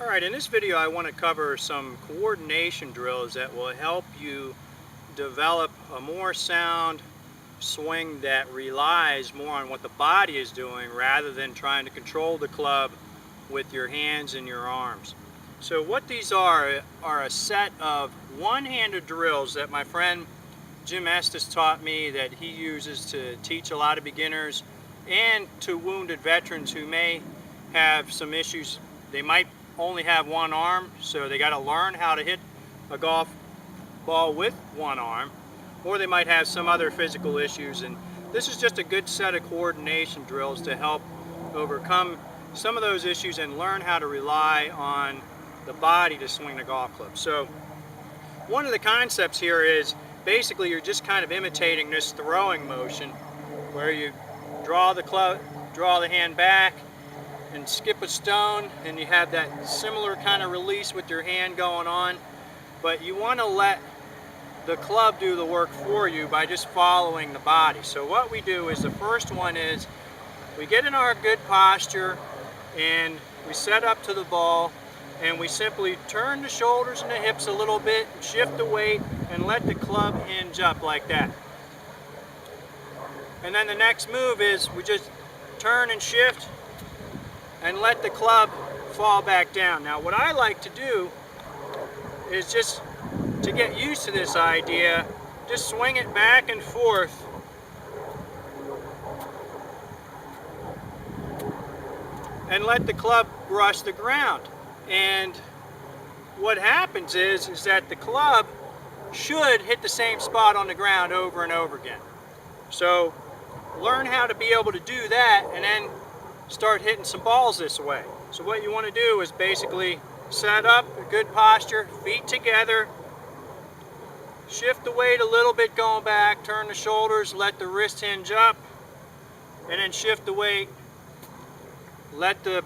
Alright, in this video I want to cover some coordination drills that will help you develop a more sound swing that relies more on what the body is doing rather than trying to control the club with your hands and your arms. So what these are a set of one-handed drills that my friend Jim Estes taught me that he uses to teach a lot of beginners and to wounded veterans who may have some issues. They might only have one arm, so they got to learn how to hit a golf ball with one arm, or they might have some other physical issues, and this is just a good set of coordination drills to help overcome some of those issues and learn how to rely on the body to swing the golf club. So one of the concepts here is basically you're just kind of imitating this throwing motion where you draw the hand back and skip a stone, and you have that similar kind of release with your hand going on, but you want to let the club do the work for you by just following the body. So what we do is, the first one is we get in our good posture and we set up to the ball, and we simply turn the shoulders and the hips a little bit, shift the weight, and let the club hinge up like that. And then the next move is we just turn and shift and let the club fall back down. Now what I like to do is, just to get used to this idea, just swing it back and forth and let the club brush the ground. And what happens is that the club should hit the same spot on the ground over and over again. So learn how to be able to do that and then start hitting some balls this way. So what you want to do is basically set up a good posture, feet together, shift the weight a little bit going back, turn the shoulders, let the wrist hinge up, and then shift the weight, let the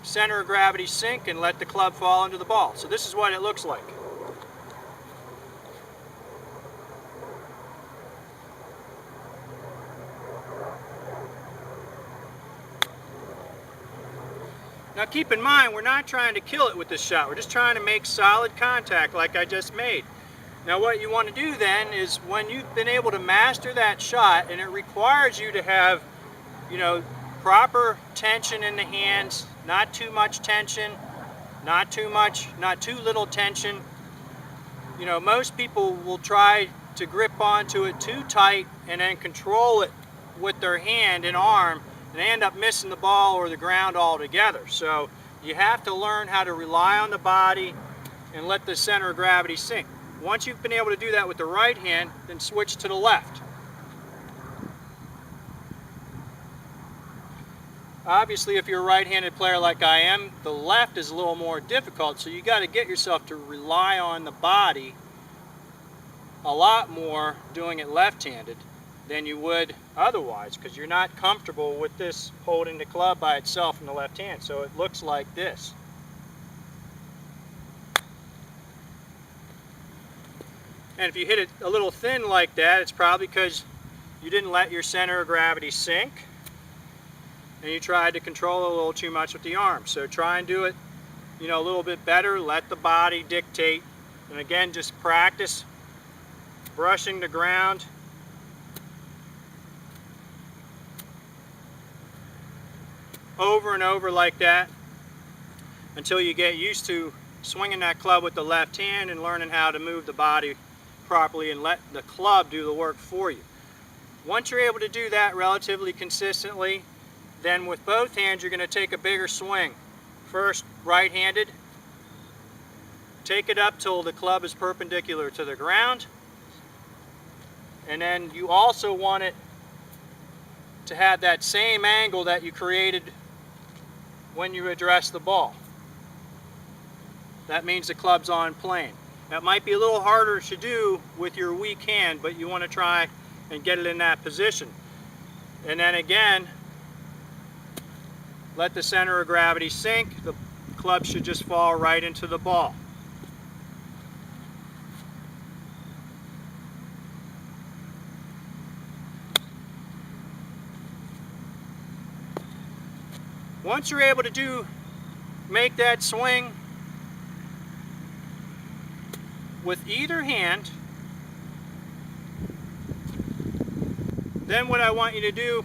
center of gravity sink, and let the club fall into the ball. So this is what it looks like. Now keep in mind, we're not trying to kill it with this shot. We're just trying to make solid contact like I just made. Now what you want to do then is, when you've been able to master that shot, and it requires you to have, proper tension in the hands, not too much tension, not too little tension. Most people will try to grip onto it too tight and then control it with their hand and arm, and they end up missing the ball or the ground altogether. So you have to learn how to rely on the body and let the center of gravity sink. Once you've been able to do that with the right hand, then switch to the left. Obviously, if you're a right-handed player like I am, the left is a little more difficult, so you got to get yourself to rely on the body a lot more doing it left-handed than you would otherwise, because you're not comfortable with this holding the club by itself in the left hand. So it looks like this. And if you hit it a little thin like that, it's probably because you didn't let your center of gravity sink and you tried to control it a little too much with the arm. So try and do it, a little bit better. Let the body dictate. And again, just practice brushing the ground. Over and over like that until you get used to swinging that club with the left hand and learning how to move the body properly and let the club do the work for you. Once you're able to do that relatively consistently, then with both hands you're going to take a bigger swing. First right-handed, take it up till the club is perpendicular to the ground, and then you also want it to have that same angle that you created when you address the ball. That means the club's on plane. That might be a little harder to do with your weak hand, but you want to try and get it in that position. And then again, let the center of gravity sink. The club should just fall right into the ball. Once you're able to make that swing with either hand. Then what I want you to do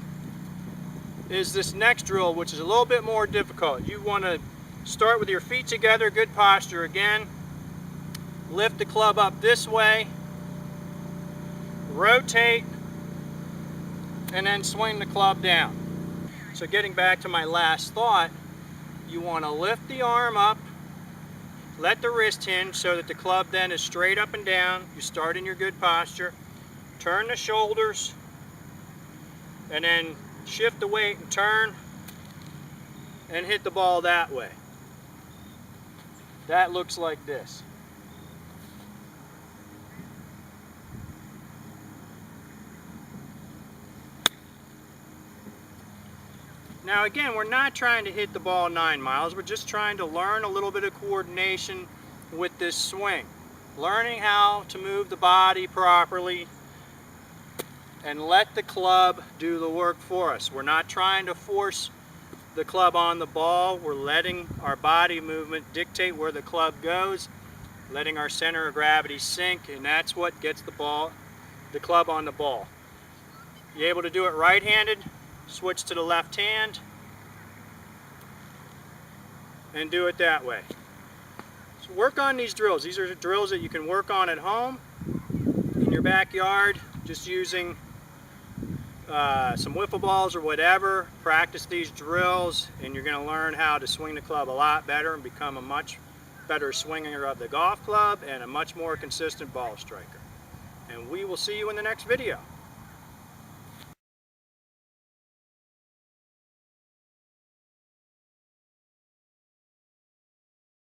is this next drill, which is a little bit more difficult. You want to start with your feet together, good posture again. Lift the club up this way, rotate, and then swing the club down. So getting back to my last thought, you want to lift the arm up, let the wrist hinge so that the club then is straight up and down. You start in your good posture. Turn the shoulders, and then shift the weight and turn, and hit the ball that way. That looks like this. Now again, we're not trying to hit the ball 9 miles, we're just trying to learn a little bit of coordination with this swing. Learning how to move the body properly and let the club do the work for us. We're not trying to force the club on the ball, we're letting our body movement dictate where the club goes, letting our center of gravity sink, and that's what gets the club on the ball. You able to do it right-handed? Switch to the left hand and do it that way. So work on these drills. These are drills that you can work on at home, in your backyard, just using some wiffle balls or whatever. Practice these drills and you're going to learn how to swing the club a lot better and become a much better swinger of the golf club and a much more consistent ball striker. And we will see you in the next video.